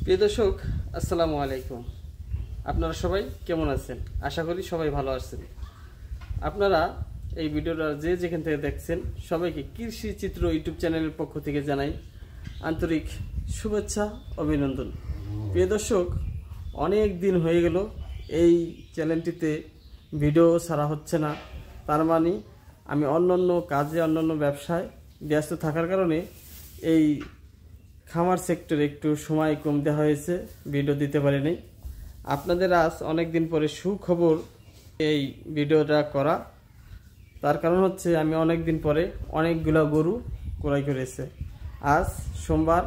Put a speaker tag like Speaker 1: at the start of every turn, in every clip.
Speaker 1: প্রিয় দর্শক, আসসালামু আলাইকুম। আপনারা সবাই কেমন আছেন? আশা করি সবাই ভালো আছেন। আপনারা এই ভিডিওটা যে যেখান থেকে দেখছেন সবাইকে কৃষি চিত্র ইউটিউব চ্যানেলের পক্ষ থেকে জানাই আন্তরিক শুভেচ্ছা, অভিনন্দন। প্রিয় দর্শক, অনেক দিন হয়ে গেল এই চ্যানেলটিতে ভিডিও ছাড়া হচ্ছে না। তার মানে আমি অন্যান্য কাজে অন্যান্য ব্যবসায় ব্যস্ত থাকার কারণে এই খামার সেক্টরে একটু সময় কম দেওয়া হয়েছে, ভিডিও দিতে পারিনি। আপনাদের আজ অনেক দিন পরে সুখবর এই ভিডিওটা করা। তার কারণ হচ্ছে আমি অনেক দিন পরে অনেকগুলো গরু ক্রয় করেছে। আজ সোমবার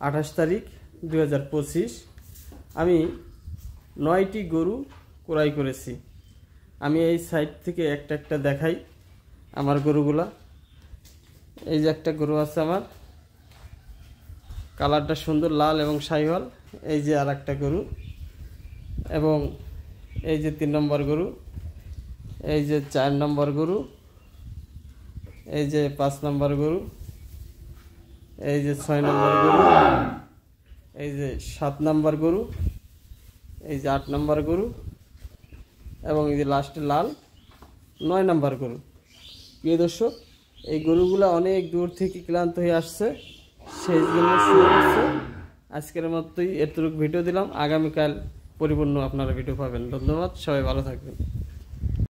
Speaker 1: 28 তারিখ 2025 আমি 9টি গরু ক্রয় করেছি। আমি এই সাইড থেকে একটা একটা দেখাই আমার গরুগুলা। এই যে একটা গরু আছে আমার, কালারটা সুন্দর লাল এবং শাহিওয়াল। এই যে আর একটা গরু, এবং এই যে 3 নম্বর গরু, এই যে 4 নম্বর গরু, এই যে 5 নম্বর গরু, এই যে 6 নম্বর গরু, এই যে 7 নম্বর গরু, এই যে 8 নম্বর গরু, এবং এই যে লাস্টে লাল 9 নম্বর গরু। প্রিয় দর্শক, এই গরুগুলা অনেক দূর থেকে ক্লান্ত হয়ে আসছে, সেই জন্য শুরু করছে। আজকের মতোই এতটুকু ভিডিও দিলাম। আগামীকাল পরিপূর্ণ আপনারা ভিডিও পাবেন। ধন্যবাদ, সবাই ভালো থাকবেন।